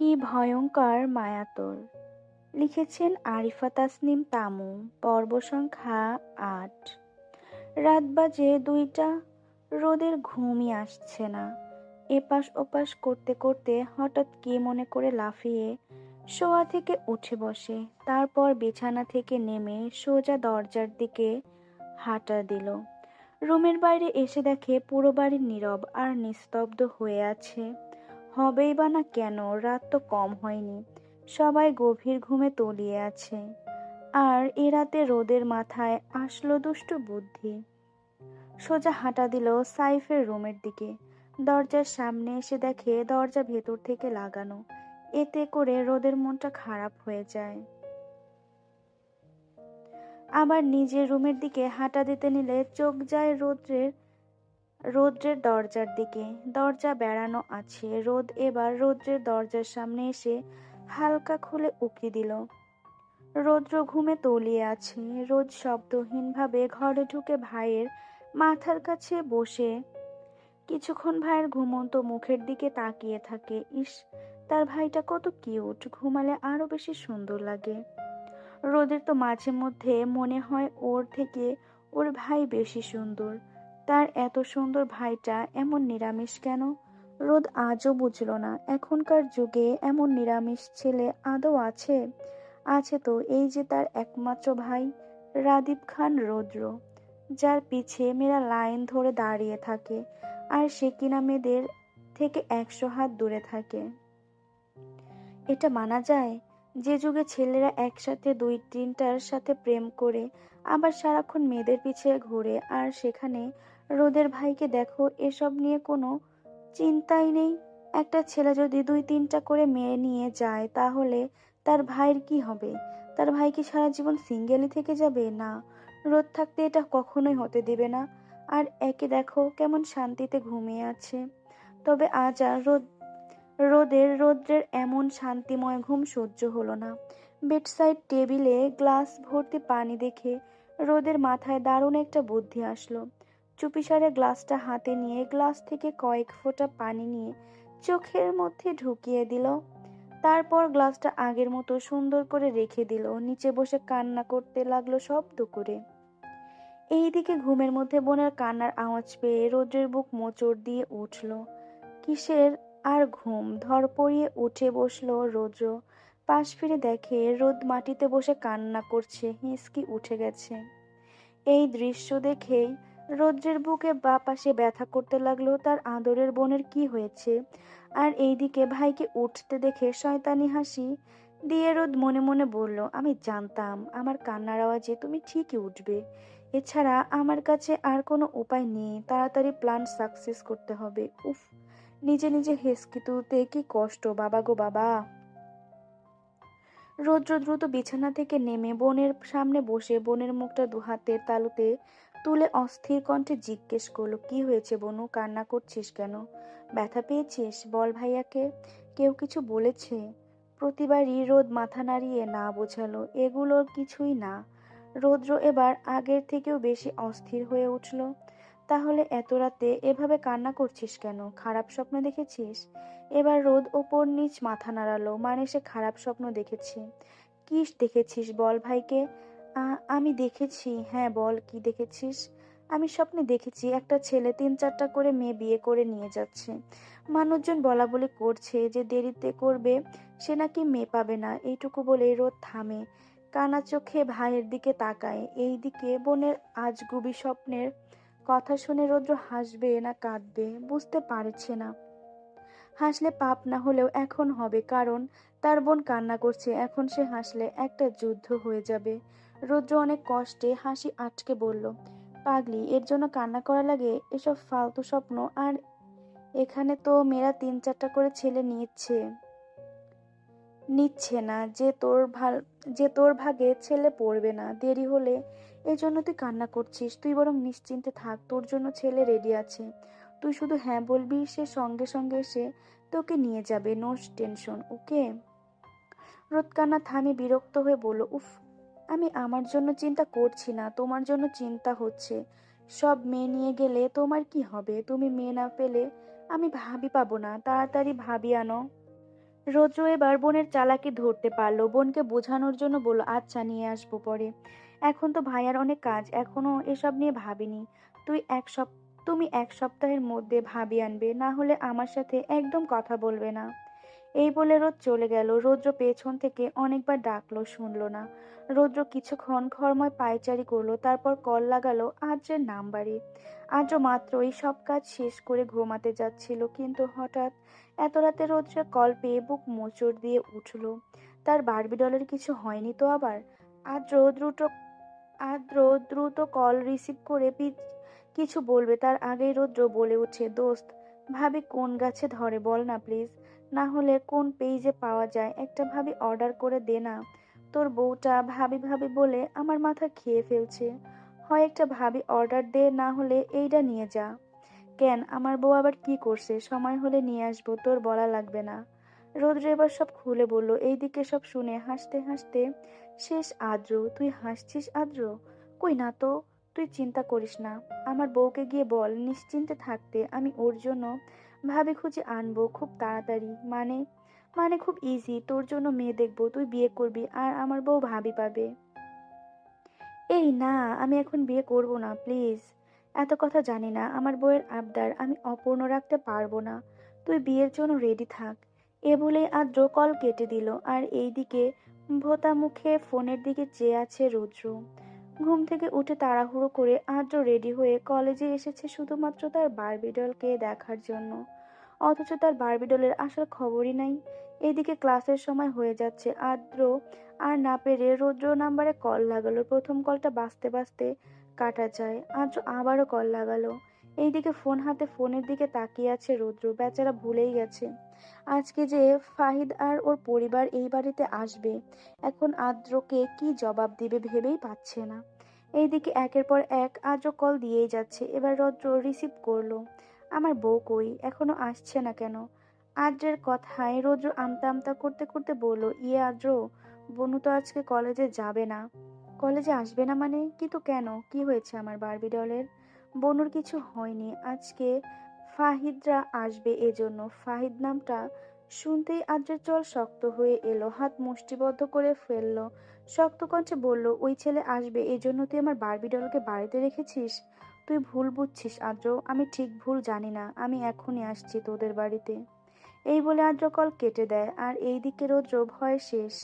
কি ভয়ঙ্কর মায়াতোর। লিখেছেন আরিফা তাসনিম তামু। পর্ব সংখ্যা ৮। রাত বাজে ২টা। রোদের ঘুমই আসছে না। এপাশ ওপাশ করতে করতে হঠাৎ কে মনে করে লাফিয়ে শোয়া থেকে উঠে বসে। তারপর বিছানা থেকে নেমে সোজা দরজার দিকে হাঁটা দিল। রুমের বাইরে এসে দেখে পুরো বাড়ি নীরব আর নিস্তব্ধ হয়ে আছে। হবেই বা না কেন, রাত তো কম হয়নি। সবাই গভীর ঘুমে তলিয়ে আছে। আর এ রাতে রোদের মাথায় আসলো দুষ্টু বুদ্ধি। সোজা হাঁটা দিল সাইফের রুমের দিকে। দরজার সামনে এসে দেখে দরজা ভেতর থেকে লাগানো। এতে করে রোদের মনটা খারাপ হয়ে যায়। আবার নিজের রুমের দিকে হাঁটা দিতে নিলে চোখ যায় রৌদ্রের দরজার দিকে। দরজা বেড়ানো আছে। রোদ এবার রৌদ্রের দরজার সামনে এসে হালকা খুলে উঁকি দিল। রৌদ্র ঘুমে তলিয়ে আছে। রোদ শব্দহীনভাবে ঘরে ঢুকে ভাইয়ের মাথার কাছে বসে কিছুক্ষণ ভাইয়ের ঘুমন্ত মুখের দিকে তাকিয়ে থাকে। ইস, তার ভাইটা কত কিউট! ঘুমালে আরো বেশি সুন্দর লাগে। রোদের তো মাঝে মধ্যে মনে হয় ওর থেকে ওর ভাই বেশি সুন্দর। তার এত সুন্দর ভাইটা এমন নিরামিষ কেন? রোদ আজও বুঝল না। এখনকার যুগে এমন নিরামিষ ছেলে আদৌ আছে? আছে তো, এই যে তার একমাত্র ভাই রাদীপ খান রৌদ্র, যার পিছে মেয়েরা লাইন ধরে দাঁড়িয়ে থাকে আর সে কিনা মেয়েদের থেকে ১০০ হাত দূরে থাকে। এটা মানা যায়? যে যুগে ছেলেরা একসাথে ২-৩টার সাথে প্রেম করে আবার সারাক্ষণ মেয়েদের পিছে ঘোরে, আর সেখানে রোদের ভাইকে দেখো, এসব নিয়ে কোনো চিন্তাই নেই। একটা ছেলে যদি ২-৩টা করে মেয়ে নিয়ে যায় তাহলে তার ভাইয়ের কি হবে? তার ভাই কি সারা জীবন সিঙ্গেলই থেকে যাবে? না, রোদ থাকতে এটা কখনোই হতে দিবে না। আর একে দেখো কেমন শান্তিতে ঘুমিয়ে আছে। তবে আজ আর রৌদ্রের এমন শান্তিময় ঘুম সহ্য হলো না। বেডসাইড টেবিলে গ্লাস ভর্তি পানি দেখে রোদের মাথায় দারুণ একটা বুদ্ধি আসলো। চুপিসারে গ্লাসটা হাতে নিয়ে গ্লাস থেকে কয়েক ফোঁটা পানি নিয়ে চোখের মধ্যে ঢুকিয়ে দিল। তারপর গ্লাসটা আগের মতো সুন্দর করে রেখে দিল। নিচে বসে কান্না করতে লাগলো শব্দ করে। এইদিকে ঘুমের মধ্যে বোনের কান্নার আওয়াজ পেয়ে রৌদ্রের বুক মোচড় দিয়ে উঠল। কিসের আর ঘুম! ধরপড়িয়ে উঠে বসলো রৌদ্র। পাশ ফিরে দেখে রোদ মাটিতে বসে কান্না করছে। হিঁচকি উঠে গেছে। এই দৃশ্য দেখেই রৌদ্রের বুকে বাঁ পাশে ব্যথা করতে লাগলো। তার আদরের বোনের কি হয়েছে? আর এইদিকে ভাইকে উঠতে দেখে শয়তানি হাসি দিয়ে রোদ মনে মনে বলল, আমি জানতাম আমার কান্নার আওয়াজে তুমি ঠিকই উঠবে। এছাড়া আমার কাছে আর কোনো উপায় নেই। তাড়াতাড়ি প্ল্যান সাকসেস করতে হবে। উফ, নিজে নিজে হেসকি তুলতে কি কষ্ট বাবা গো বাবা। রৌদ্র দ্রুত বিছানা থেকে নেমে বোনের সামনে বসে বোনের মুখটা দুহাতের তালুতে তুলে অস্থির কণ্ঠে জিজ্ঞেস করলো, কি হয়েছে বনু? কান্না করছিস কেন? ব্যথা পেয়েছিস? বল ভাইয়াকে। কেউ কিছু বলেছে? প্রতিবারই রোদ মাথা নাড়িয়ে না বোঝালো, এগুলোর কিছুই না। রৌদ্র এবার আগের থেকেও বেশি অস্থির হয়ে উঠল। তাহলে এত রাতে এভাবে কান্না করছিস কেন? খারাপ স্বপ্ন দেখেছিস? এবার রোদ ওপর নিচ মাথা নাড়ালো। মানে সে খারাপ স্বপ্ন দেখেছে। কি দেখেছিস বল ভাইকে। আমি দেখেছি। হ্যাঁ বল, কি দেখেছিস? আমি স্বপ্নে দেখেছি একটা ছেলে ৩-৪টা করে মেয়ে বিয়ে করে নিয়ে যাচ্ছে। মানুষজন বলা বলি করছে যে দেরিতে করবে সে নাকি মেয়ে পাবে না। এইটুকু বলে রোদ থামে, কানা চোখে ভাইয়ের দিকে তাকায়। এইদিকে বোনের আজগুবি স্বপ্নের কথা শুনে রৌদ্র হাসবে না কাঁদবে বুঝতে পারছে না। হাসলে পাপ না হলেও এখন হবে, কারণ তার বোন কান্না করছে। এখন সে হাসলে একটা যুদ্ধ হয়ে যাবে। রৌদ্র অনেক কষ্টে হাসি আটকে বলল, পাগলি, এর জন্য কান্না করা লাগে? এসব ফালতু স্বপ্ন। আর এখানে তো মেয়েরা ৩-৪টা করে ছেলে নিচ্ছে না যে তোর ভাগে ছেলে পড়বে না, দেরি হলে। এজন্য তুই কান্না করছিস? তুই বরং নিশ্চিন্তে থাক, তোর জন্য ছেলে রেডি আছে। তুই শুধু হ্যাঁ বলবি, সে সঙ্গে সঙ্গে এসে তোকে নিয়ে যাবে। নো টেনশন, ওকে? রোদ কান্না থামিয়ে বিরক্ত হয়ে বলল, উফ, আমি আমার জন্য চিন্তা করছি না, তোমার জন্য চিন্তা হচ্ছে। সব মেয়ে নিয়ে গেলে তোমার কি হবে? তুমি মেয়ে না পেলে আমি ভাবি পাবো না। তাড়াতাড়ি ভাবি আনো। রৌদ্র এবার বোনের চালাকি ধরতে পারলো, বোনকে বোঝানোর জন্য বলল, আচ্ছা নিয়ে আসবো পরে, এখন তো ভাইয়ার অনেক কাজ, এখনো এসব নিয়ে ভাবিনি। তুই এক সপ তুমি 1 সপ্তাহের মধ্যে ভাবি আনবে, না হলে আমার সাথে একদম কথা বলবে না। এই বলে রোদ চলে গেল। রৌদ্র পেছন থেকে অনেকবার ডাকলো, শুনলো না। রৌদ্র কিছুক্ষণ ঘরময় পায়চারি করলো, তারপর কল লাগালো আদ্রের নাম্বারে। আদ্র মাত্রই সব কাজ শেষ করে ঘুমাতে যাচ্ছিল, কিন্তু হঠাৎ এত রাতে রৌদ্রের কল পেয়ে বুক মোচড় দিয়ে উঠল। তার বারবি ডলের কিছু হয়নি তো আবার? আদ্র দ্রুত আদ্র দ্রুত কল রিসিভ করে কিছু বলবে তার আগেই রৌদ্র বলে উঠে, দোস্ত, ভাবি কোন গাছে ধরে বল না প্লিজ, না হলে কোন পেজে পাওয়া যায়, একটা ভাবি অর্ডার করে দে না। তোর বউটা ভাবি ভাবি বলে আমার মাথা খেয়ে ফেলছে। হয় একটা ভাবি অর্ডার দে, না হলে এইটা নিয়ে যা। কেন, আমার বউ আবার কি করছে? সময় হলে নিয়ে আসবো, তোর বলা লাগবে না। রৌদ্র এবার সব খুলে বলল। এইদিকে সব শুনে হাসতে হাসতে শেষ। আদ্র, তুই হাসছিস আদ্র? কই না তো। তুই চিন্তা করিস না, আমার বউকে গিয়ে বল নিশ্চিন্তে থাকতে, আমি ওর জন্য ভাবি খুঁজে আনবো খুব তাড়াতাড়ি। মানে মানে খুব ইজি, তোর জন্য মেয়ে দেখবো, তুই বিয়ে করবি আর আমার বউ ভাবি পাবে। এই না, আমি এখন বিয়ে করব না প্লিজ। এত কথা জানি না, আমার বউয়ের আবদার আমি অপূর্ণ রাখতে পারবো না। তুই বিয়ের জন্য রেডি থাক। এ বলে আদ্র কল কেটে দিল। আর এইদিকে ভোঁতা মুখে ফোনের দিকে চেয়ে আছে রুদ্র। ঘুম থেকে উঠে তাড়াহুড়ো করে আদ্র রেডি হয়ে কলেজে এসেছে শুধুমাত্র তার বারবি ডলকে দেখার জন্য, অথচ তার বারবি ডলের আসার খবরই নাই। এদিকে ক্লাসের সময় হয়ে যাচ্ছে। আদ্র আর না পেরে রৌদ্র নাম্বারে কল লাগালো। প্রথম কলটা বাজতে বাজতে কাটা যায়। আদ্র আবারও কল লাগালো। এইদিকে ফোন হাতে ফোনের দিকে তাকিয়ে আছে রৌদ্র। বেচারা ভুলেই গেছে আজকে যে ফাহিদ আর ওর পরিবার এই বাড়িতে আসবে। এখন আদ্রকে কি জবাব দিবে ভেবেই পাচ্ছে না। এইদিকে একের পর এক আদ্র কল দিয়েই যাচ্ছে। এবার রৌদ্র রিসিভ করলো। আমার বউ কই, এখনো আসছে না কেন? আদ্রের কথায় রৌদ্র আমতা আমতা করতে করতে বলল, ইয়ে আদ্র, বনু তো আজকে কলেজে যাবে না। কলেজে আসবে না মানে? কিন্তু কেন, কি হয়েছে আমার বারবি ডলের? বনুর কিছু হয়নি, আজকে ফাহিদরা আসবে এজন্য। ফাহিদ নামটা শুনতেই আদ্রের চল শক্ত হয়ে এলো, হাত মুষ্টিবদ্ধ করে ফেললো, শক্ত কণ্ঠে বলল, ওই ছেলে আসবে এজন্য তুই আমার বারবি ডলকে বাড়িতে রেখেছিস? তুই ভুল বুঝছিস আদ্র, আমি ঠিক ভুল জানি না, আমি এখনই আসছি তোদের বাড়িতে। এই বলে আদ্র কল কেটে দেয়। আর এইদিকে রৌদ্র ভয় শেষ।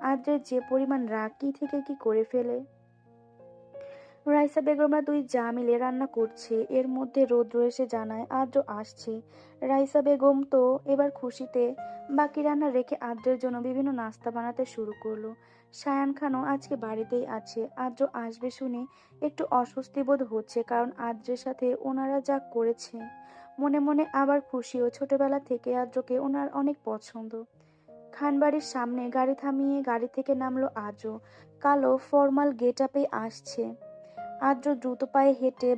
আদ্রের যে পরিমাণ রাগ কি থেকে কি করে ফেলে। রাইসা বেগমরা দুই যা মিলে রান্না করছে, এর মধ্যে রৌদ্র এসে জানায় আদ্র আসছে। রাইসা বেগম তো এবার খুশিতে বাকি রান্না রেখে আদ্রের জন্য বিভিন্ন নাস্তা বানাতে শুরু করলো। সায়ান খানও আজকে বাড়িতেই আছে। আদ্র আসবে শুনে একটু অস্বস্তি বোধ হচ্ছে, কারণ আদ্রের সাথে ওনারা যা করেছে। মনে মনে আবার খুশিও, ছোটবেলা থেকে আদ্রকে ওনার অনেক পছন্দ। খানবাড়ির সামনে গাড়ি থামিয়ে গাড়ি থেকে নামলো আদ্র। কালো ফর্মাল গেট আপে আসছে। আদ্র দ্রুত পায়ে হেঁটে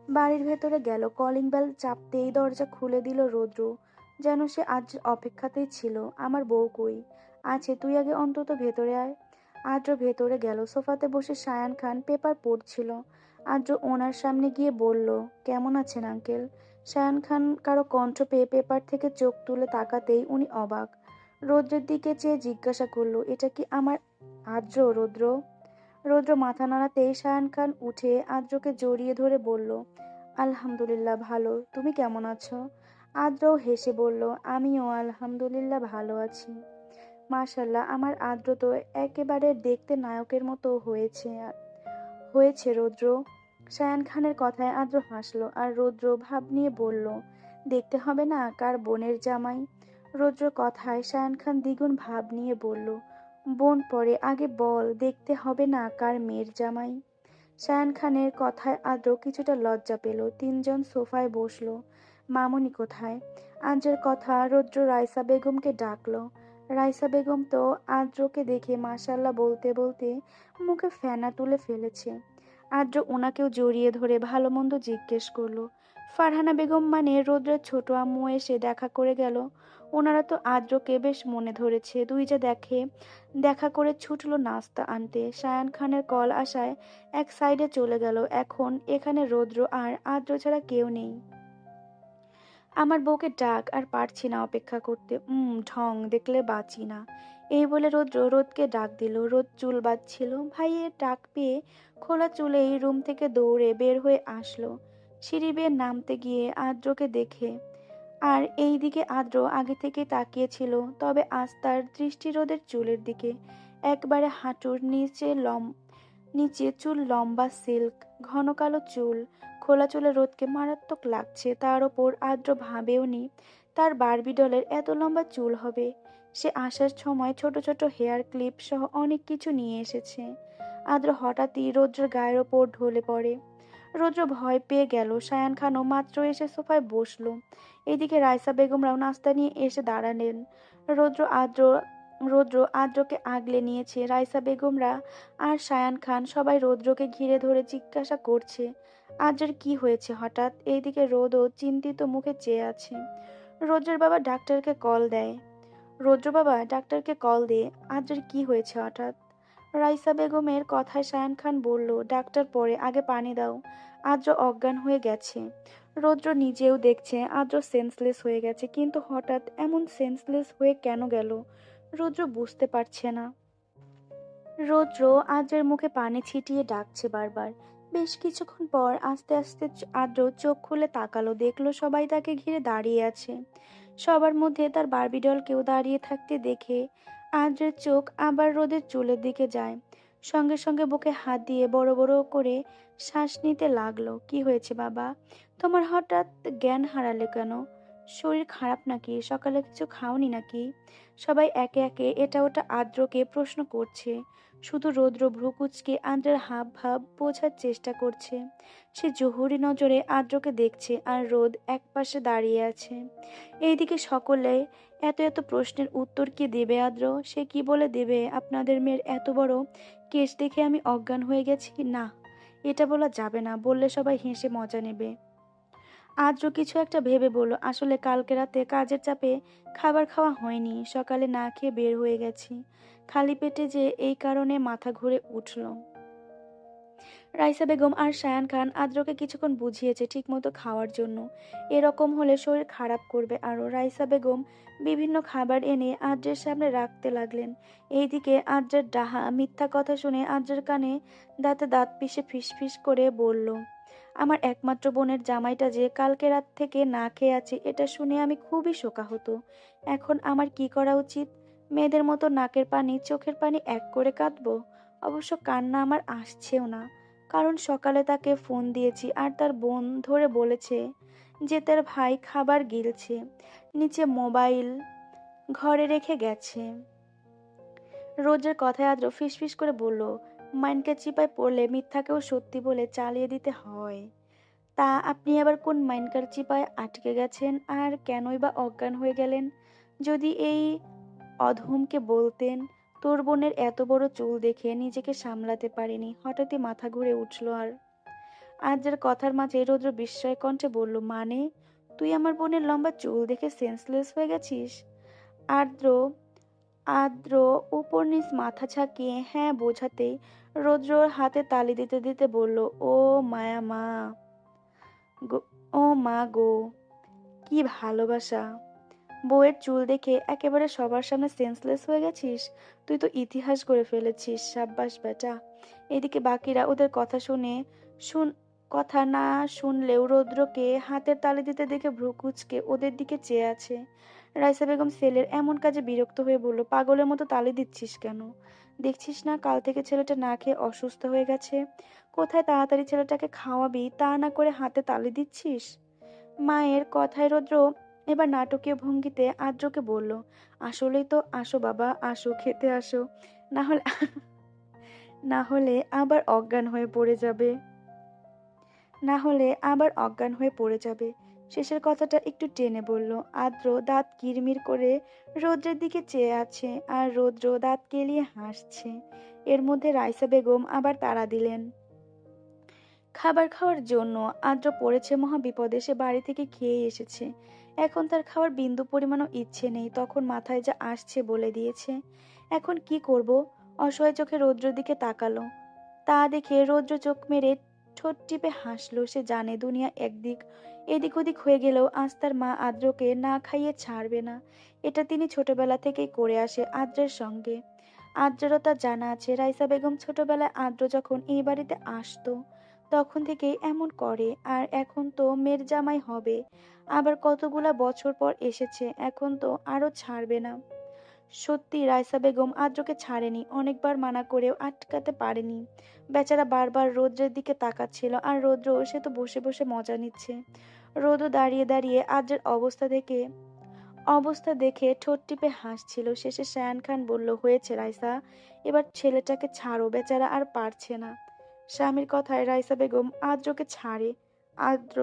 বাড়ির ভেতরে গেল। কলিং বেল চাপতেই দরজা খুলে দিল রৌদ্র, যেন সে আদ্রের অপেক্ষাতেই ছিল। আমার বউ কই? আছে, তুই আগে অন্তত ভেতরে আয়। আদ্র ভেতরে গেল। সোফাতে বসে সায়ান খান পেপার পড়ছিল। আদ্র ওনার সামনে গিয়ে বলল, কেমন আছেন আঙ্কেল? সায়ান খান কারো কণ্ঠ পেয়ে পেপার থেকে চোখ তুলে তাকাতেই উনি অবাক। রৌদ্রের দিকে চেয়ে জিজ্ঞাসা করলো, এটা কি আমার আদ্র? রৌদ্র রৌদ্র মাথা নাড়াতেই সায়ান খান উঠে আদ্রকে জড়িয়ে ধরে বলল, আলহামদুলিল্লাহ ভালো, তুমি কেমন আছো? আদ্রও হেসে বলল, আমিও আলহামদুলিল্লাহ ভালো আছি। মাশাল্লাহ, আমার আদ্র তো একেবারে দেখতে নায়কের মতো হয়েছে রৌদ্র। সায়ান খানের কথায় আদ্র হাসলো, আর রৌদ্র ভাব নিয়ে বলল, দেখতে হবে না কার বোনের জামাই? রৌদ্র কথায় সায়ান খান দ্বিগুণ ভাব নিয়ে বলল, বোন পরে, আগে বল দেখতে হবে না কার মেয়ের জামাই? সায়ান খানের কথায় আদ্র কিছুটা লজ্জা পেল। তিনজন সোফায় বসলো। মামুনি কোথায়? আদ্রের কথা রৌদ্র রাইসা বেগমকে ডাকলো। রাইসা বেগম তো আদ্রকে দেখে মাশাল্লাহ বলতে বলতে মুখে ফেনা তুলে ফেলেছে। আদ্র ওনাকেও জড়িয়ে ধরে ভালো মন্দ জিজ্ঞেস করলো। ফারহানা বেগম মানে রৌদ্রের ছোট আম্মু এসে দেখা করে গেল। ওনারা তো আদ্রকে বেশ মনে ধরেছে। দুই যা দেখা করে ছুটলো নাস্তা আনতে। সায়ান খানের কল আসায় এক সাইডে চলে গেল। এখন এখানে রৌদ্র আর আদ্র ছাড়া কেউ নেই। আমার বউকে ডাক, আর পারছি না অপেক্ষা করতে। ঢং দেখলে বাঁচি না। এই বলে রোদকে ডাক দিল। রোদ চুল বাঁধছিল। ভাইয়ের ডাক পেয়ে খোলা চুলেই রুম থেকে দৌড়ে বের হয়ে আসলো। সিঁড়ি বেয়ে নামতে গিয়ে আদ্রকে দেখে, আর এই দিকে আদ্র আগে থেকে তাকিয়েছিল, তবে আজ তার দৃষ্টি রোদের চুলের দিকে। একবারে হাঁটুর নিচে চুল, লম্বা সিল্ক, ঘন কালো চুল। খোলা চুলে রোদকে মারাত্মক লাগছে। তার ওপর আদ্র ভাবেওনি তার বারবি ডলের এত লম্বা চুল হবে। সে আসার সময় ছোট ছোট হেয়ার ক্লিপ সহ অনেক কিছু নিয়ে এসেছে। আদ্র হঠাৎই রৌদ্রের গায়ের ওপর ঢলে পড়ে। রৌদ্র ভয় পেয়ে গেল। সায়ান খানও মাত্র এসে সোফায় বসলো। এদিকে রাইসা বেগমরাও নাস্তা নিয়ে এসে দাঁড়ালেন। রৌদ্র আদ্র রৌদ্র আদ্রকে আগলে নিয়েছে। রাইসা বেগমরা আর সায়ান খান সবাই রৌদ্রকে ঘিরে ধরে জিজ্ঞাসা করছে আদ্রের কি হয়েছে হঠাৎ। এইদিকে রোদও চিন্তিত মুখে চেয়ে আছে। রৌদ্রের বাবা ডাক্তারকে কল দেয়। রৌদ্র বাবা ডাক্তারকে কল দিয়ে আদ্রের কি হয়েছে হঠাৎ। রাইসা বেগমের কথায় সায়ান খান বলল, ডাক্তার পরে, আগে পানি দাও। আদ্র অজ্ঞান হয়ে গেছে। রৌদ্র নিজেও দেখছে আদ্র সেন্সলেস হয়ে গেছে, কিন্তু হঠাৎ এমন সেন্সলেস হয়ে কেন গেল রৌদ্র বুঝতে পারছে না। রৌদ্র আদ্রের মুখে পানি ছিটিয়ে ডাকছে বারবার। বেশ কিছুক্ষণ পর আস্তে আস্তে আদ্র চোখ খুলে তাকালো, দেখলো সবাই তাকে ঘিরে দাঁড়িয়ে আছে। সবার মধ্যে তার বারবি ডলকেও দাঁড়িয়ে থাকতে দেখে আদ্রের চোখ আবার রোদের চুলের দিকে যায়। সঙ্গে সঙ্গে বুকে হাত দিয়ে বড় বড় করে শ্বাস নিতে লাগলো। কি হয়েছে বাবা, তোমার হঠাৎ জ্ঞান হারালে কেন? শরীর খারাপ নাকি? সকালে কিছু খাওনি নাকি? সবাই একে একে এটা ওটা আদ্রকে প্রশ্ন করছে। শুধু রৌদ্র ভ্রু কুঁচকে আদ্রের হাব ভাব বোঝার চেষ্টা করছে। সে জহুরি নজরে আদ্রকে দেখছে, আর রোদ একপাশে দাঁড়িয়ে আছে। এইদিকে সকলে এত এত প্রশ্নের উত্তর কি দেবে আদ্র? সে কি বলে দেবে আপনাদের মেয়ের এত বড় কেস দেখে আমি অজ্ঞান হয়ে গেছি? না, এটা বলা যাবে না, বললে সবাই হেসে মজা নেবে। আদ্র কিছু একটা ভেবে বলল, আসলে কালকে রাতে কাজের চাপে খাবার খাওয়া হয়নি, সকালে না খেয়ে বের হয়ে গেছি, খালি পেটে, যে এই কারণে মাথা ঘুরে উঠল। রাইসা বেগম আর সায়ান খান আদ্রকে কিছুক্ষণ বুঝিয়েছে ঠিকমতো খাওয়ার জন্য। এরকম হলে শরীর খারাপ করবে আরো। রাইসা বেগম বিভিন্ন খাবার এনে আদ্রের সামনে রাখতে লাগলেন। এইদিকে আদ্রের ডাহা মিথ্যা কথা শুনে আদ্রের কানে দাঁতে দাঁত পিষে ফিসফিস করে বলল, আমার একমাত্র বোনের জামাইটা যে কালকে রাত থেকে না খেয়ে আছে, এটা শুনে আমি খুবই শোকাহত। এখন আমার কি করা উচিত? মেয়েদের মতো নাকের পানি চোখের পানি এক করে কাঁদবো? অবশ্য কান্না আমার আসছেও না, কারণ সকালে তাকে ফোন দিয়েছি আর তার বোন ধরে বলেছে যে তার ভাই খাবার গিলছে, নিচে মোবাইল ঘরে রেখে গেছে। রোজের কথায় আদ্র ফিসফিস করে বলল, মাইনকে চিপায় পড়লে মিথ্যাকেও সত্যি বলে চালিয়ে দিতে হয়। তা আপনি আবার কোন মাইনকার চিপায় আটকে গেছেন, আর কেনই বা অজ্ঞান হয়ে গেলেন? যদি এই অধমকে বলতেন তোর বোনের এত বড় চুল দেখে নিজেকে সামলাতে পারিনি, হঠাৎই মাথা ঘুরে উঠল। আর আদ্রের কথার মাঝে রৌদ্র বিস্ময় কণ্ঠে বলল, মানে তুই আমার বোনের লম্বা চুল দেখে সেন্সলেস হয়ে গেছিস? আদ্র আদ্র উপর নিচ মাথা ঝাঁকিয়ে হ্যাঁ বোঝাতেই রৌদ্রর হাতে তালি দিতে দিতে বলল, ও মায়া মা গো, ও মা গো, কি ভালোবাসা! বউয়ের চুল দেখে একেবারে সবার সামনে সেন্সলেস হয়ে গেছিস? তুই তো ইতিহাস করে ফেলেছিস, সাব্বাস বেটা। এদিকে বাকিরা ওদের শুন কথা না শুনলেও রৌদ্রকে হাতের তালি দিতে দেখে ভ্রু কুঁচকে ওদের দিকে চেয়ে আছে। রাইসা বেগম ছেলের এমন কাজে বিরক্ত হয়ে বলল, পাগলের মতো তালি দিচ্ছিস কেন? দেখছিস না কাল থেকে ছেলেটা না খেয়ে অসুস্থ হয়ে গেছে? কোথায় তাড়াতাড়ি ছেলেটাকে খাওয়াবি, তা না করে হাতে তালি দিচ্ছিস? মায়ের কথায় রৌদ্র এবার নাটকীয় ভঙ্গিতে আদ্রকে বলল, আসলেই তো, আসো বাবা, আসো, খেতে আসো, না হলে না হলে আবার অজ্ঞান হয়ে পড়ে যাবে না হলে আবার অজ্ঞান হয়ে পড়ে যাবে। শেষের কথাটা একটু টেনে বলল। আদ্র দাঁত কিরমির করে রৌদ্রের দিকে চেয়ে আছে, আর রৌদ্র দাঁত কেলিয়ে হাসছে। এর মধ্যে রাইসা বেগম আবার তাড়া দিলেন খাবার খাওয়ার জন্য। আদ্র পড়েছে মহা বিপদে। সে বাড়ি থেকে খেয়ে এসেছে, এখন তার খাওয়ার বিন্দু পরিমাণও ইচ্ছে নেই। তখন মাথায় যা আসছে বলে দিয়েছে। এখন কি করব? অসহায় চোখে রৌদ্রের দিকে তাকালো। তা দেখে রৌদ্র চোখ মেরে ঠোঁট টিপে হাসলো। সে জানে দুনিয়া একদিক এদিক ওদিক হয়ে গেলেও আজ তার মা আদ্রকে না খাইয়ে ছাড়বে না। এটা তিনি ছোটবেলা থেকেই করে আসে আদ্রের সঙ্গে। আদ্রেরও তা জানা আছে। রাইসা বেগম ছোটবেলায় আদ্র যখন এই বাড়িতে আসতো তখন থেকেই এমন করে, আর এখন তো মেয়ের জামাই হবে, আবার কতগুলা বছর পর এসেছে, এখন তো আরো ছাড়বে না। সত্যি রাইসা বেগম আদ্রকে ছাড়েনি, অনেকবার মানা করেও আটকাতে পারেনি। বেচারা বারবার রৌদ্রের দিকে তাকাচ্ছিল, আর রৌদ্র সে তো বসে বসে মজা নিচ্ছে। রোদও দাঁড়িয়ে দাঁড়িয়ে আদ্রের অবস্থা দেখে ঠোঁট টিপে হাসছিল। শেষে শায়ান খান বলল, হয়েছে রাইসা, এবার ছেলেটাকে ছাড়ো, বেচারা আর পারছে না। স্বামীর কথায় রাইসা বেগম আদ্রকে ছাড়ে। আদ্র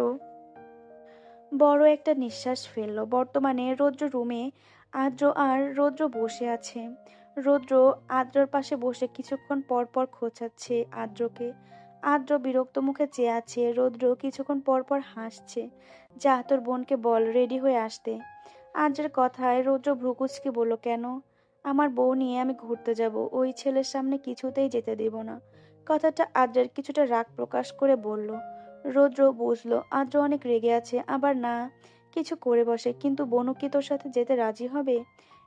বড় একটা নিঃশ্বাস ফেলল। বর্তমানে রৌদ্র রুমে। রৌদ্র বসে আছে। রৌদ্র আদ্রর পাশে বসে কিছুক্ষণ পর পর খোঁচাচ্ছে আদ্রকে। আদ্র বিরক্ত মুখে চেয়ে আছে। রৌদ্র কিছুক্ষণ পর পর হাসছে। যা, তোর বোনকে বল রেডি হয়ে আসতে। আদ্রের কথায় রৌদ্র ভ্রুকুচকে বলল, কেন? আমার বউ নিয়ে আমি ঘুরতে যাব, ওই ছেলের সামনে কিছুতেই যেতে দেব না। কথাটা আদ্রের কিছুটা রাগ প্রকাশ করে বলল। রৌদ্র বুঝলো আদ্র অনেক রেগে আছে, আবার না কিছু করে বসে। কিন্তু বনু কি তোর সাথে যেতে রাজি হবে?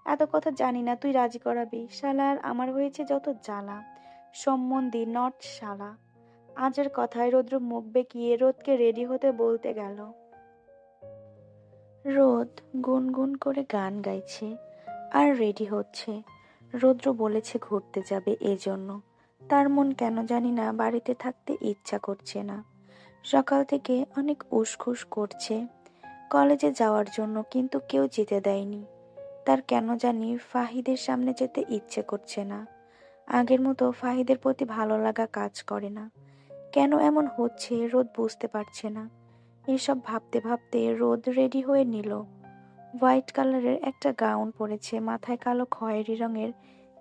এত কথা জানি না, তুই রাজি করাবি। শালা, আর আমার হয়েছে যত জ্বালা। সম্বন্ধী নট শালা। আজের কথায় রৌদ্র মুখ বেঁকিয়ে রোদকে রেডি হতে বলতে গেল। রোদ গুনগুন করে গান গাইছে আর রেডি হচ্ছে। রৌদ্র বলেছে ঘুরতে যাবে, এজন্য তার মন কেন জানি না বাড়িতে থাকতে ইচ্ছা করছে না। সকাল থেকে অনেক উসখুস করছে কলেজে যাওয়ার জন্য, কিন্তু কেউ যেতে দেয়নি। তার কেন জানি ফাহিদের সামনে যেতে ইচ্ছে করছে না। আগের মতো ফাহিদের প্রতি ভালো লাগা কাজ করে না। কেন এমন হচ্ছে রোদ বুঝতে পারছে না। এসব ভাবতে ভাবতে রোদ রেডি হয়ে নিল। হোয়াইট কালারের একটা গাউন পরেছে, মাথায় কালো খয়েরি রঙের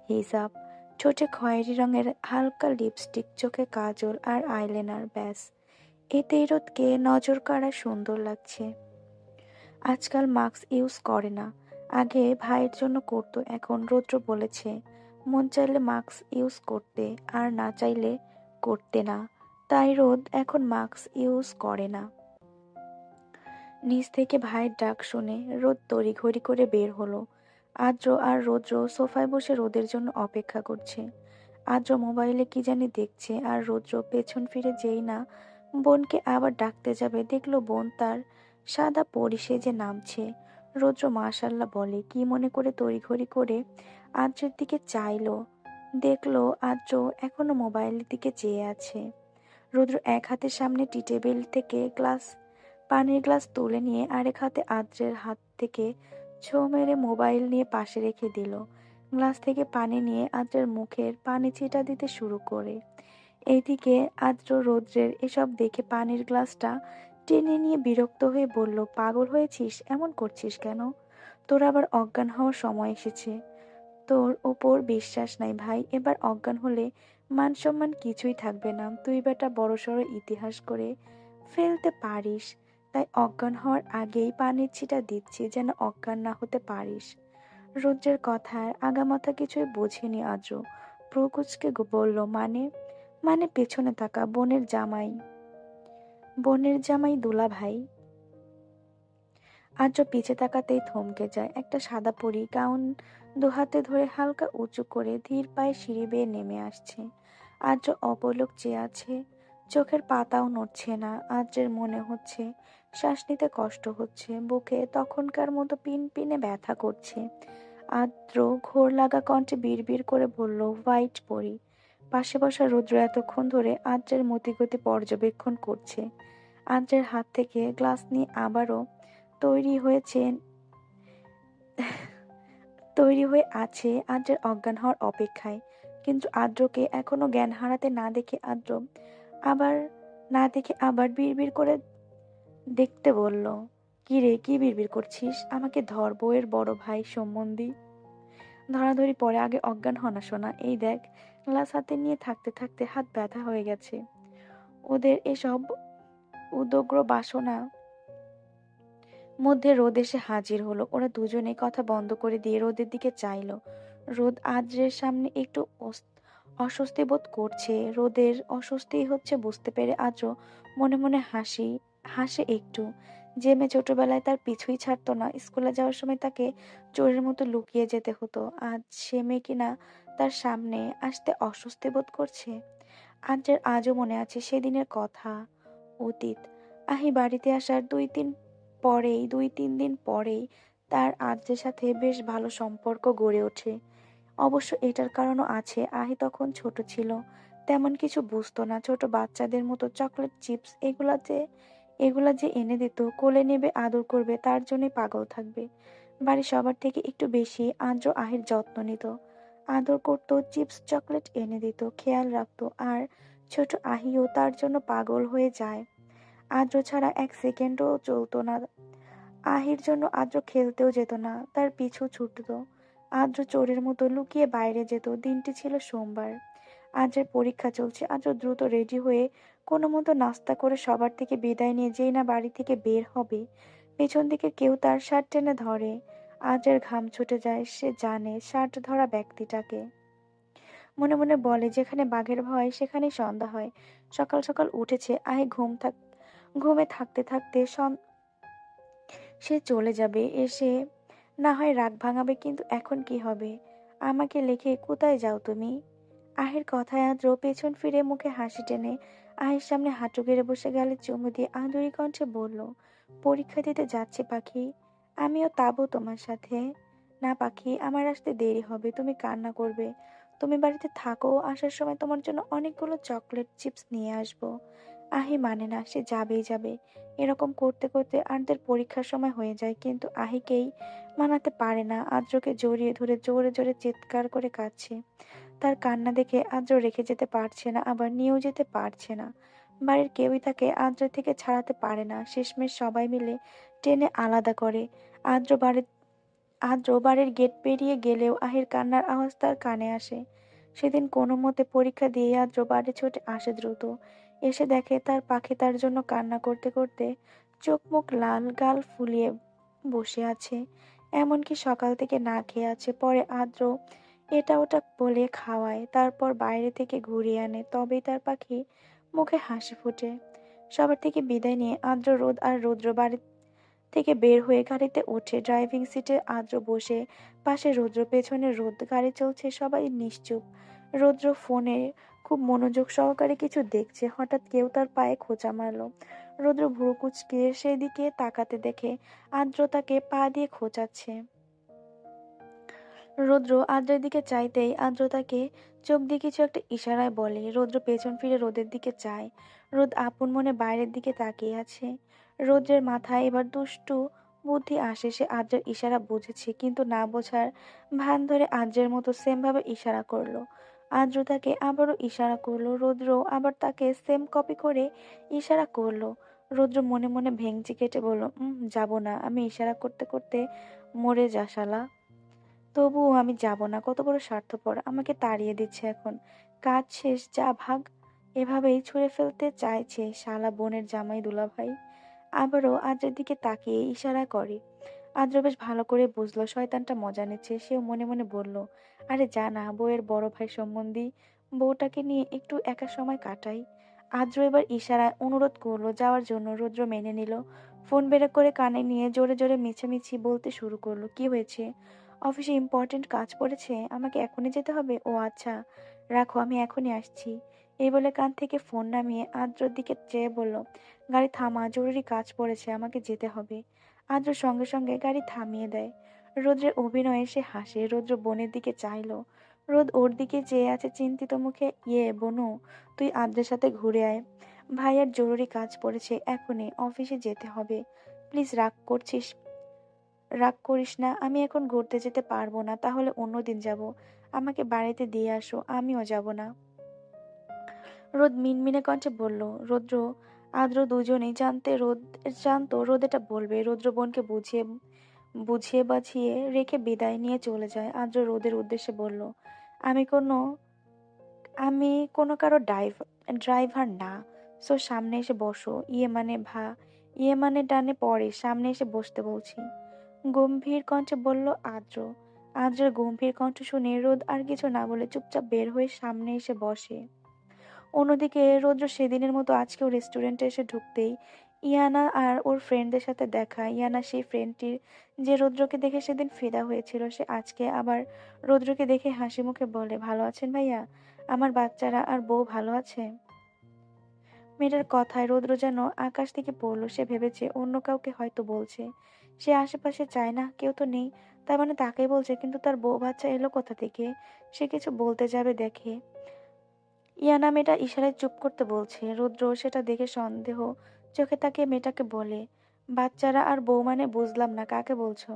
হিজাব, ঠোঁটে খয়েরি রঙের হালকা লিপস্টিক, চোখে কাজল আর আইলাইনার, ব্যাস এতেই রোদকে নজর কাড়া সুন্দর লাগছে। আজকাল মাস্ক ইউজ করে না, আগে ভাইয়ের জন্য করতো, এখন রৌদ্র বলেছে মন চাইলে মাস্ক ইউজ করতে আর না চাইলে করতে না, তাই রোদ এখন মাস্ক ইউজ করে না। নিচ থেকে ভাইয়ের ডাক শুনে রোদ তড়িঘড়ি করে বের হলো। আদ্র আর রৌদ্র সোফায় বসে রোদের জন্য অপেক্ষা করছে। আদ্র মোবাইলে কি জানি দেখছে, আর রৌদ্র পেছন ফিরে যেই না বোনকে আবার ডাকতে যাবে, দেখলো বোন তার সাদা পরি সেজে নামছে। রৌদ্র মাশাল্লাহ বলে কি মনে করে তড়িঘড়ি করে আদ্রের দিকে চাইলো, দেখলো আদ্র এখনো মোবাইলের দিকে চেয়ে আছে। রৌদ্র এক হাতের সামনে টি টেবিল থেকে পানির গ্লাস তুলে নিয়ে আরেক হাতে আদ্রের হাত থেকে ছো মেরে মোবাইল নিয়ে পাশে রেখে দিল। গ্লাস থেকে পানি নিয়ে আদ্রের মুখের পানি ছিটা দিতে শুরু করে। এইদিকে আদ্র রৌদ্রের এসব দেখে পানির গ্লাসটা টেনে নিয়ে বিরক্ত হয়ে বলল, পাগল হয়েছিস? এমন করছিস কেন? তোর আবার অজ্ঞান হওয়ার সময় এসেছে। তোর ওপর বিশ্বাস নাই ভাই, এবার অজ্ঞান হলে মান সম্মান কিছুই থাকবে না। তুই বেটা বড়সড় ইতিহাস করে ফেলতে পারিস, তাই অজ্ঞান হওয়ার আগেই পানির ছিটা দিচ্ছি যেন অজ্ঞান না হতে পারিস। রৌদ্রের কথার আগামাথা কিছুই বোঝেনি আদ্র। প্রকুচকে বলল, মানে পেছনে তাকা, বোনের জামাই দুলা ভাই। আদ্র পিছে তাকাতেই থমকে যায়। একটা সাদা পরি গাউন দুহাতে ধরে হালকা উঁচু করে ধীর পায়ে সিঁড়ি বেয়ে নেমে আসছে। আদ্র অপলক চেয়ে আছে, চোখের পাতাও নড়ছে না। আদ্রের মনে হচ্ছে শ্বাস নিতে কষ্ট হচ্ছে, বুকে তখনকার মতো পিনপিনে ব্যথা করছে। আদ্র ঘোর লাগা কণ্ঠে বিড়বিড় করে বলল, হোয়াইট পরি। পাশে বসা রুদ্র এতক্ষণ ধরে আদ্রের মতিগতি পর্যবেক্ষণ করছে। আদ্রের হাত থেকে গ্লাস নিয়ে আবারও তৈরি হয়েছে তৈরি হয়ে আছে আদ্রের অজ্ঞান হওয়ার অপেক্ষায়। কিন্তু আদ্রকে এখনো জ্ঞান হারাতে না দেখে আবার বিড়বিড় করে দেখতে বলল, কি রে, কি বিড়বিড় করছিস? আমাকে ধর, বউয়ের বড় ভাই সম্বন্ধী। ধরাধরি পরে, আগে অজ্ঞান হ না সোনা। এই দেখ, গ্লাস হাতে নিয়ে থাকতে থাকতে হাত ব্যথা হয়ে গেছে। ওদের এসব উদগ্র বাসনা মধ্যে রোদ এসে হাজির হলো। ওরা দুজনে কথা বন্ধ করে দিয়ে রোদের দিকে চাইলো। রোদ আদ্রের সামনে একটু অস্বস্তি বোধ করছে। রোদের অস্বস্তি হচ্ছে বুঝতে পেরে আদ্র মনে মনে হাসে একটু। যে মেয়ে ছোটবেলায় তার পিছুই ছাড়তো না, স্কুলে যাওয়ার সময় তাকে চোরের মতো লুকিয়ে যেতে হতো, আজ সে মেয়ে কিনা তার সামনে আসতে অস্বস্তি বোধ করছে। আদ্রের আজও মনে আছে সেদিনের কথা। অতীত। আহি বাড়িতে আসার 2-3 দিন পরেই তার আদ্রের সাথে বেশ ভালো সম্পর্ক গড়ে ওঠে। অবশ্য এটার কারণও আছে, আহি তখন ছোট ছিল, তেমন কিছু বুঝতো না। ছোট বাচ্চাদের মতো চকলেট, চিপস এগুলা যে এনে দিত, কোলে নেবে, আদর করবে, তার জন্যই পাগল থাকবে। বাড়ির সবার থেকে একটু বেশি আদ্র আহির যত্ন নিত, আদর করত, চিপস চকলেট এনে দিত, খেয়াল রাখতো। আর ছোট আহিও তার জন্য পাগল হয়ে যায়। আদ্র ছাড়া এক সেকেন্ডও চলতো না। আহির জন্য আদ্র খেলতেও যেত না, তার পিছু ছুটতো। আদ্র চোরের মতো লুকিয়ে বাইরে যেত। দিনটি ছিল সোমবার। আদ্রের পরীক্ষা চলছে। আদ্র দ্রুত রেডি হয়ে কোনো মতো নাস্তা করে সবার থেকে বিদায় নিয়ে যেই না বাড়ি থেকে বের হবে, পেছন দিকে কেউ তার শার্ট টেনে ধরে। আদ্রের ঘাম ছুটে যায়। সে জানে শার্ট ধরা ব্যক্তিটাকে। মনে মনে বলে, যেখানে বাঘের ভয় সেখানেই সন্ধ্যা হয়। সকাল সকাল উঠেছে। আহি ঘুমে থাকতে থাকতে সে চলে যাবে, এসে না হয় রাগ ভাঙাবে, কিন্তু এখন কি হবে? আমাকে লেখে কোথায় যাও তুমি? আহির কথায় আদ্র পেছন ফিরে মুখে হাসি টেনে আহির সামনে হাঁটু গেড়ে বসে গালে চুমু দিয়ে আদুরি কণ্ঠে বলল, পরীক্ষা দিতে যাচ্ছি পাখি, আমিও তাবো তোমার সাথে। না পাখি, আমার আসতে দেরি হবে, তুমি কান্না করবে। তুমি বাড়িতে থাকো, আসার সময় তোমার জন্য অনেকগুলো চকলেট চিপস নিয়ে আসবো। আহি মানে না, সে যাবেই যাবে। এরকম করতে করতে আর্দের পরীক্ষার সময় হয়ে যায়, কিন্তু আহিকেই মানাতে পারে না। আদ্রকে জড়িয়ে ধরে জোরে জোরে চিৎকার করে কাঁদছে। তার কান্না দেখে আদ্র রেখে যেতে পারছে না, আবার নিয়েও যেতে পারছে না। বাড়ির কেউই তাকে আদ্র থেকে ছাড়াতে পারে না। শেষমেশ সবাই মিলে টেনে আলাদা করে। আদ্র বাড়ির আদ্র বাড়ির গেট পেরিয়ে গেলেও আহির কান্নার আওয়াজ তার কানে আসে। সেদিন কোনো মতে পরীক্ষা দিয়ে আদ্র বাড়ি ছুটে আসে দ্রুত। এসে দেখে তার পাখি তার জন্য কান্না করতে করতে চোখ মুখ লাল, গাল ফুলিয়ে বসে আছে। এমনকি সকাল থেকে না খেয়ে আছে। পরে আদ্র এটা ওটা বলে খাওয়ায়, তারপর বাইরে থেকে ঘুরিয়ে আনে, তবেই তার পাখি মুখে হাসি ফোটে। সবার থেকে বিদায় নিয়ে আদ্র, রোদ আর রৌদ্র বাড়ি থেকে বের হয়ে গাড়িতে ওঠে। ড্রাইভিং সিটে আদ্র বসে, পাশে রৌদ্র, পেছনে রোদ। গাড়ি চলছে, সবাই নিশ্চুপ। রৌদ্র ফোনে খুব মনোযোগ সহকারে কিছু দেখছে। হঠাৎ কেউ তার পায়ে খোঁচা মারলো। রৌদ্র ভুরু কুঁচকে সেদিকে তাকাতে দেখে আদ্র তাকে পা দিয়ে খোঁচাচ্ছে। রৌদ্র আদ্রের দিকে চাইতেই আদ্র তাকে চোখ দিয়ে কিছু একটা ইশারায় বলে। রৌদ্র পেছন ফিরে রোদের দিকে চায়। রোদ আপন মনে বাইরের দিকে তাকিয়ে আছে। রৌদ্রের মাথায় এবার দুষ্টু বুদ্ধি আসে। সে আদ্রের ইশারা বুঝেছে, কিন্তু না বোঝার ভান ধরে আদ্রের মতো সেম ভাবে ইশারা করলো। আদ্র তাকে আবারও ইশারা করলো। রৌদ্র আবার তাকে সেম কপি করে ইশারা করলো। রৌদ্র মনে মনে ভেঙচি কেটে বলল, যাবো না, আমি ইশারা করতে করতে মরে যা শালা। তবুও আমি যাব না। কত বড় স্বার্থপর, আমাকে তাড়িয়ে দিচ্ছে এখন। কাজ শেষ, যা ভাগ। এভাবেই ছুঁড়ে ফেলতে চাইছে শালা বোনের জামাই দুলাভাই। আবারও আদ্রের দিকে তাকিয়ে ইশারা করে। আদ্র বেশ ভালো করে বুঝলো শয়তানটা মজা নিচ্ছে। সেও মনে মনে বলল, আরে যা না, বউয়ের বড় ভাই সম্বন্ধী, বউটাকে নিয়ে একটু একা সময় কাটাই। আদ্র এবার ইশারায় অনুরোধ করলো যাওয়ার জন্য। রুদ্র মেনে নিল। ফোন বের করে কানে নিয়ে জোরে জোরে মিছামিছি বলতে শুরু করলো, কি হয়েছে? অফিসে ইম্পর্টেন্ট কাজ পড়েছে, আমাকে এখনই যেতে হবে। ও আচ্ছা, রাখো, আমি এখনই আসছি। এই বলে কান থেকে ফোন নামিয়ে আদ্রর দিকে চেয়ে বলল, গাড়ি থামা, জরুরি কাজ পড়েছে, আমাকে যেতে হবে। আদ্র সঙ্গে সঙ্গে গাড়ি থামিয়ে দেয়। রোদ্রের অভিনয়ে সে হাসে। রোদ্র বোনের দিকে চাইলো। রোদ ওর দিকে চেয়ে আছে চিন্তিত মুখে। ইয়ে বনু, তুই আদ্রের সাথে ঘুরে আয়। ভাইয়ার জরুরি কাজ পড়েছে, এখনই অফিসে যেতে হবে। প্লিজ রাগ করিস না, আমি এখন ঘুরতে যেতে পারবো না, তাহলে অন্যদিন যাব। আমাকে বাড়িতে দিয়ে আসো, আমিও যাব না। রোদ মিনমিনে কণ্ঠে বলল। রৌদ্র আদ্র দুজনেই জানতো রোদ এটা বলবে। রৌদ্র বোনকে বুঝিয়ে বুঝিয়ে বাঝিয়ে রেখে বিদায় নিয়ে চলে যায়। আদ্র রোদের উদ্দেশ্যে বলল, আমি কোনো আমি কোনো কারো ড্রাইভার না। সো সামনে এসে বসো। ইয়ে মানে ডানে পড়ে, সামনে এসে বসতে বলছি। গম্ভীর কণ্ঠে বলল আদ্র। আদ্রের গম্ভীর কণ্ঠ শুনে রোদ আর কিছু না বলে চুপচাপ বের হয়ে সামনে এসে বসে। অন্যদিকে রৌদ্র সেদিনের মতো আজকেও রেস্টুরেন্টে এসে ঢুকতেই ইয়ানা আর ওর ফ্রেন্ডদের সাথে দেখা। ইয়ানা সেই ফ্রেন্ডটির যে রৌদ্রকে দেখে সেদিন ফিদা হয়েছিল, সে আজকে আবার রৌদ্রকে দেখে হাসি মুখে বলে, ভালো আছেন ভাইয়া? আমার বাচ্চারা আর বউ ভালো আছে? মেয়েটার কথায় রৌদ্র যেন আকাশ থেকে পড়লো। সে ভেবেছে অন্য কাউকে হয়তো বলছে। সে আশেপাশে চায় না, কেউ তো নেই, তার মানে তাকেই বলছে। কিন্তু তার বউ বাচ্চা এলো কোথা থেকে? সে কিছু বলতে যাবে দেখে ইয়ানা মেয়েটা ইশারায় চুপ করতে বলছে। রুদ্র সেটা দেখে সন্দেহ চোখে তাকিয়ে মেয়েটাকে বলে, বাচ্চারা আর বউ মানে বুঝলাম না, কাকে বলছো?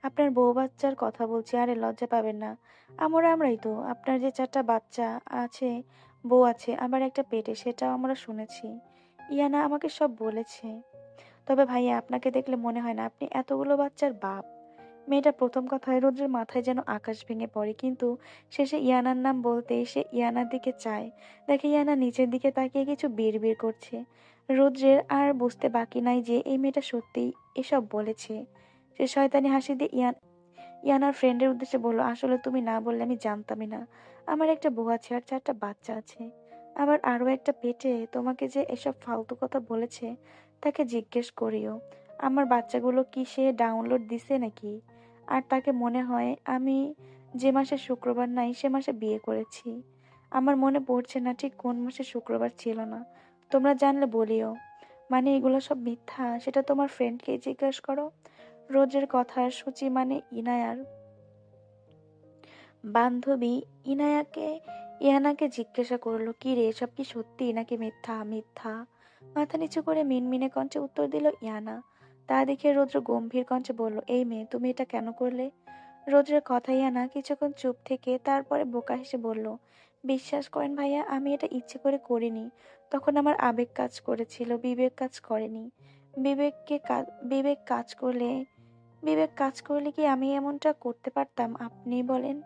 আপনার বউ বাচ্চার কথা বলছি। আরে লজ্জা পাবেন না, আমরাই তো। আপনার যে 4টা বাচ্চা আছে, বউ আছে, আবার একটা পেটে, সেটাও আমরা শুনেছি। ইয়ানা আমাকে সব বলেছে। তবে ভাইয়া, আপনাকে দেখলে মনে হয় না আপনি এতগুলো বাচ্চার বাপ। মেয়েটা প্রথম কথায় রুদ্রের মাথায় যেন আকাশ ভেঙে পড়ে, কিন্তু শেষে ইয়ানার নাম বলতেই সে ইয়ানার দিকে চায়। দেখে ইয়ানা নিচের দিকে তাকিয়ে কিছু বিড়বিড় করছে। রুদ্রের আর বুঝতে বাকি নাই যে এই মেয়েটা সত্যিই এসব বলেছে। সে শয়তানি হাসি দিয়ে ইয়ানার ফ্রেন্ডের উদ্দেশ্যে বলল, আসলে তুমি না বললে আমি জানতামই না। আমার একটা বউ আছে আর 4টা বাচ্চা আছে, আবার আরো একটা পেটে। তোমাকে যে এসব ফালতু কথা বলেছে তাকে জিজ্ঞেস করিও। আমার বাচ্চাগুলো কি সে ডাউনলোড দিছে নাকি? আর তাকে মনে হয় আমি যে মাসে শুক্রবার নাই সে মাসে বিয়ে করেছি। আমার মনে পড়ছে না ঠিক কোন মাসে শুক্রবার ছিল না। তোমরা জানলে বলিও। মানে এগুলো সব মিথ্যা, সেটা তোমার ফ্রেন্ডকে জিজ্ঞেস করো। রোজের কথা সূচি মানে ইনায়ার বান্ধবী ইয়ানাকে জিজ্ঞাসা করলো, কি রে, এসব কি সত্যি নাকি মিথ্যা? মিথ্যা, মাথা নিচু করে মিনমিনে কণ্ঠে উত্তর দিল ইয়ানা। তা দেখে রৌদ্র গম্ভীর কণ্ঠে বলল, এই মেয়ে, তুমি এটা কেন করলে? রৌদ্রের কথা ইয়ানা কিছুক্ষণ চুপ থেকে তারপরে বোকা হেসে বলল, বিশ্বাস করেন ভাইয়া, আমি এটা ইচ্ছে করে করিনি। তখন আমার আবেগ কাজ করেছিল, বিবেক কাজ করেনি। বিবেক কাজ করলে কি আমি এমনটা করতে পারতাম? আপনি বলেন।